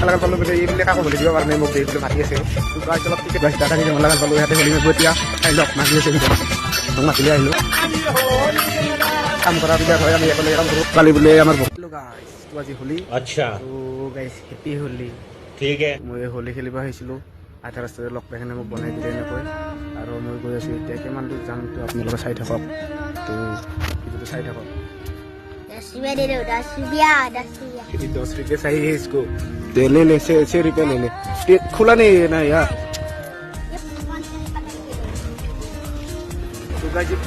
লাগাল পালো বোলে এইবিলাক কাকো হলি দিব কাৰণে মোক দেখিবলৈ মাতি আছে গাইছ অলপ টিকেট গাইছ দাদা কেইজন লাগাল পালো ইয়াতে হলি মাৰিব এতিয়া খাই লওক মাতি আছে ভিতৰত মোক মাতিলে আহিলোঁ কাম কৰা বিলাক হয় আমি একেলগে কাম কৰোঁ কালি বোলে আমাৰ আজি হোলী আচ্ছা গাইছ হেপী হোলী ঠিক আছে মই হোলী খেলিব আহিছিলোঁ আধা ৰাস্তাতে লগ পাই কিনে মোক বনাই দিলে এনেকৈ আৰু মই গৈ আছোঁ এতিয়া কিমান দূৰ যাম তো আপোনালোকে চাই থাকক তো ভিডিঅ'টো চাই থাকক 10 रुपये दे दो 10 रुपया 10 रुपया 10 रुपये सही है इसको दे ले 6 रुपये ले ले खुला नहीं है ना यार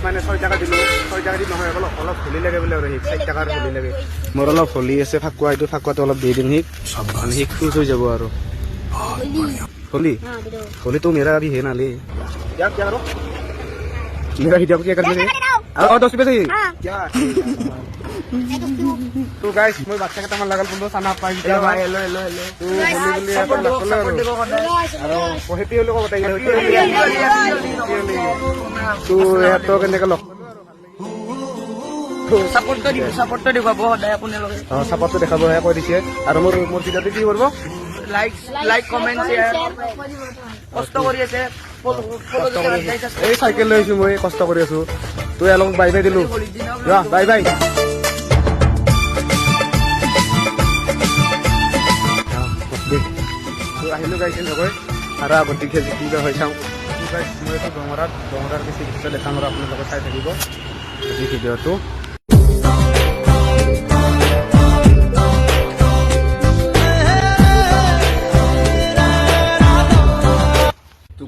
মানে 6 টাকা দিলোঁ 6 টাকা দি নহয় অলপ হোলী লাগে বোলে আৰু 4 টাকাৰ হোলী লাগে মোৰ অলপ হোলী আছে ফাকুৱা এইটো ফাকুৱাটো অলপ দি দিম সি খুশ হৈ যাব আৰু होली होली तो मेरा अभी है ना ले क्या क्या करो मेरा वीडियो को क्या कर दे और 10 रुपए से क्या तो गाइस মই বাচ্চা কেটা মান লাগাল বন্ধু সানা পাই যা ভাই হেলো হেলো হেলো তো হোলি বলি এখন লাগলে আৰু হেপি হোলি কথা তো এটো কেনেকে লগ সাপোৰ্ট দেখাব সদায় আপোনালোকে সাপোৰ্ট দেখাব হে কৈ দিছে আৰু মোৰ ভিডিঅ'টো কি কৰিব লাইক কমেন্ট শেয়াৰ কষ্ট কৰি আছে এই চাইকেল লৈ আহিছো মই কষ্ট কৰি আছো তই অলপ বাই বাই দিলো বাই বাই আহিলো গাইছে নগৈ আৰু আগতে কি হয় চাওঁ মই এইটো ডঙৰাৰ বেছি দেখাম আৰু আপোনালোকে চাই থাকিব এই ভিডিঅ'টো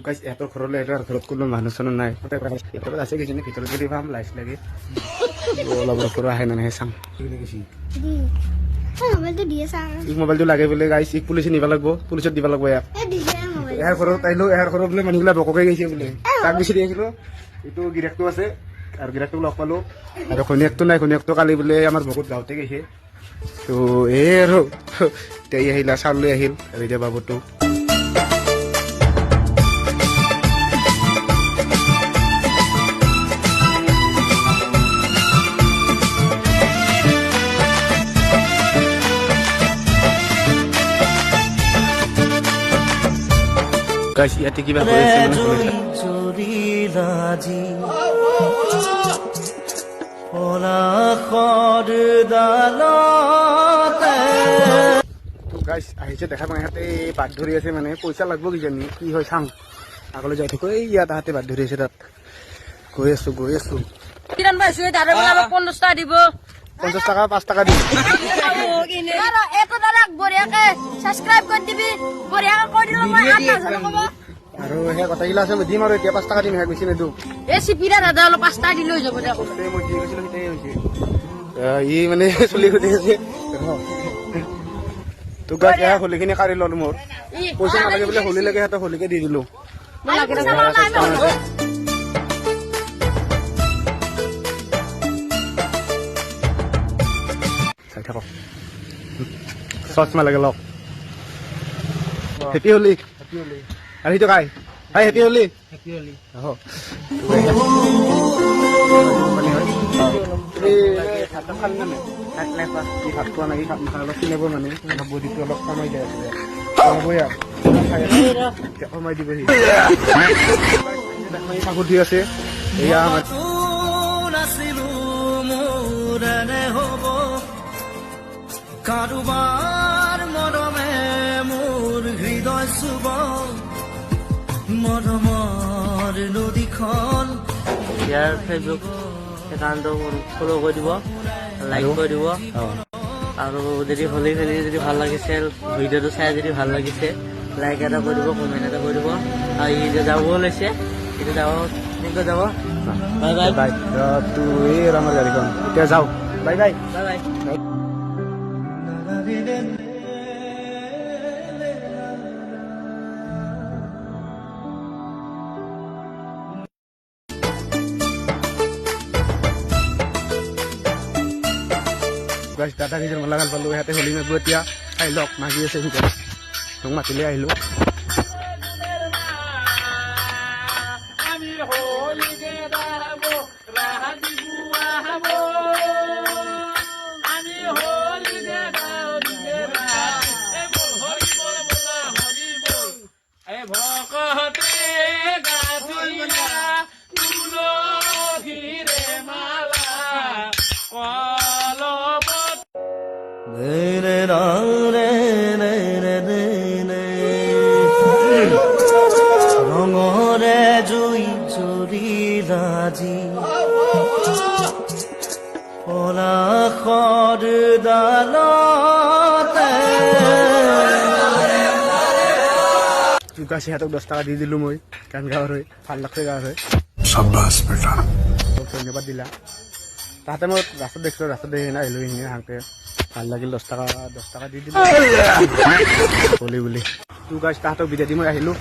গাইছ এহঁতৰ ঘৰলৈ ঘৰত কোনো মানুহ চানুহ নাই ভিতৰত আছে কিছুমানে ভিতৰত যদি পাম লাইট লাগে অলপ ঘৰ আহে নাহে চাম মোবাইলটো লাগে বোলে গাইছ ইক পুলিচে নিব লাগিব পুলিচত দিব লাগিব ইয়াৰ ঘৰত আহিলো ইয়াৰ ঘৰত বোলে মানুহবিলাক বককে গৈছে বোলে তাক বিচাৰি আহিছিলো এইটো গিৰেকটো আছে আৰু গিৰেকটোক লগ পালো আৰু ঘৈণীয়েকটো নাই ঘৈণীয়েকটো কালি বোলে আমাৰ বহুত গাঁৱতে গৈছে তো এই আৰু এতিয়া আহিলা চাউল লৈ আহিল আৰু এতিয়া বাবুটো গাইছ ইয়াতে কিবা হৈ আছে গাইছ আহিছে দেখা পাই ইয়াতে বাট ধৰি আছে মানে পইচা লাগব কিজানি কি হয় চাম আগলৈ যাই থাকো এই ইয়াত তাহাঁতে বাট ধৰি আছে তাত গৈ আছো কিমান পাইছো তাৰে বোলে 50 টাকা দিব 50 টাকা 5 টাকা দিম আৰু এটো দাদাক বঢ়িয়াকে সাবস্ক্ৰাইব কৰি দিবি বঢ়িয়াকে কৰি দিলে মই 8000 ক'ব আৰু সেই কথাগিলা আছে মই দিম আৰু এতিয়া 5 টাকা দিম হে গৈছে নেদু এই চিপিৰা দাদা অলপ 5 টাকা দিলৈ যাব দে মই দি গৈছিলো সেইটাই হৈছে ই মানে চলি গৈ আছে তো গাইছ এয়া হোলীখিনি কাঢ়ি ল'লো মোৰ পইচা নালাগে বোলে হোলী লাগে সিহঁতক হোলীকে দি দিলো চাই থাকক চশমা লাগে লওক হেপী হোলী আৰু সেইটো কাই হাই হেপী হোলী ভাত খোৱা নাই অলপ চিনাব মানে বডিটো অলপ কমাই যায় কমাই দিবহি কাপোৰ দি আছে এয়া কাৰোবাৰ মৰমে মোৰ হৃদয় চুব মৰমৰ নদীখন ইয়াৰ ফেচবুক একাউণ্টটো ফ'ল' কৰি দিব লাইক কৰি দিব আৰু যদি হোলী খেলি যদি ভাল লাগিছে ভিডিঅ'টো চাই যদি ভাল লাগিছে লাইক এটা কৰি দিব কমেণ্ট এটা কৰি দিব আৰু ই যে যাব লৈছে সেইটো যাব কেনেকৈ যাব বাই বাই বাই তোৰ এই আমাৰ গাড়ীখন এতিয়া যাওঁ বাই বাই বাই বাই গাইছ দাদা কেইজন লাগাল পালো ইয়াতে হোলী মাৰিব এতিয়া খাই লওক মাগি আছে ভিতৰত তোক মাতিলে আহিলো চুকা সিহঁতক 10 টাকা দি দিলোঁ মই কাৰণ গাঁৱৰ হয় ভাল লাগছে গাঁৱৰ হয় ধন্যবাদ দিলা তাহাঁতে মই ৰাস্তাত দেখিছিলোঁ ৰাস্তাত দেখি কিনে আহিলোঁ এইখিনি হাঁহতে ভাল লাগিল 10 টাকা দি দিলোঁ বুলি তো গাছ তাহাঁতক বিদায় দি মই আহিলোঁ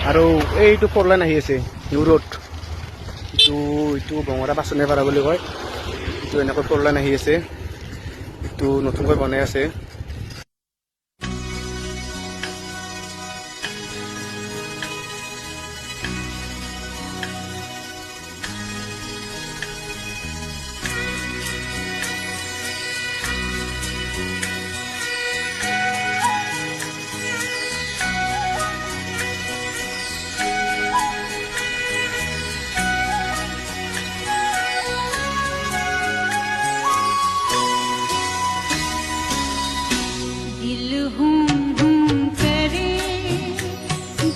আৰু এইটো 4 লাইন আহি আছে নিউ ৰোড এইটো বঙৰা বাচনে পাৰা বুলি কয় এইটো এনেকৈ 4 লাইন আহি আছে এইটো নতুনকৈ বনাই আছে दिल हूँ करे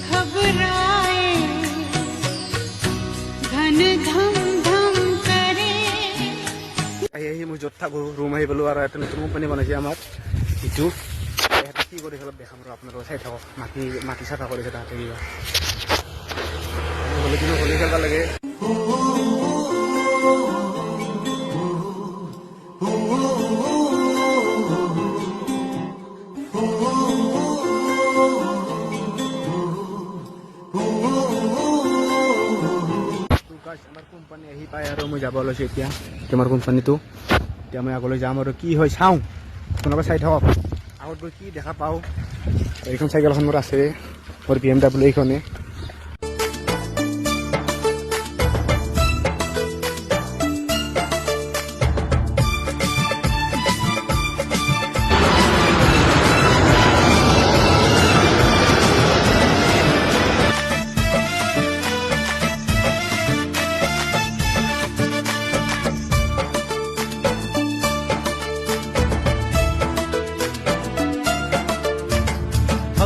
घबराए घन धम धम करे আহি মই য'ত থাকোঁ ৰুম আহি পালোঁ আৰু এটা নতুন কোম্পানী বনাইছে আমাৰ ইটো ইয়াতে কি কৰিছে অলপ দেখাম আৰু আপোনালোকে চাই থাকক মাটি চাফা কৰিছে তাহাঁতে কিবা হ'লে কিন্তু হোলী খেলিব লাগে আমাৰ কোম্পানী আহি পায় আৰু মই যাব লৈছোঁ এতিয়া আমাৰ কোম্পানীটো এতিয়া মই আগলৈ যাম আৰু কি হয় চাওঁ আপোনালোকে চাই থাকক আগত গৈ কি দেখা পাওঁ এইখন চাইকেলখন মোৰ আছে মোৰ BMW এইখনে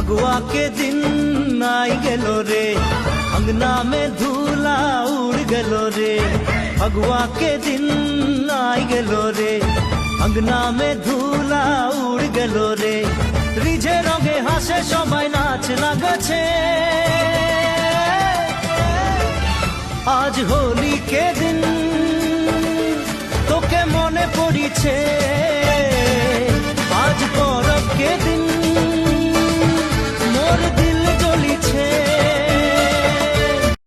फगुआ के दिन आई गेलो रे अंगना में धूला उड़ गेलो रे फगुआ के दिन आई गेलो रे अंगना में धूला उड़ गेलो रे रिझे रंगे हासे सबाई नाच लागছে आज होली के दिन তোকে মনে পড়িছে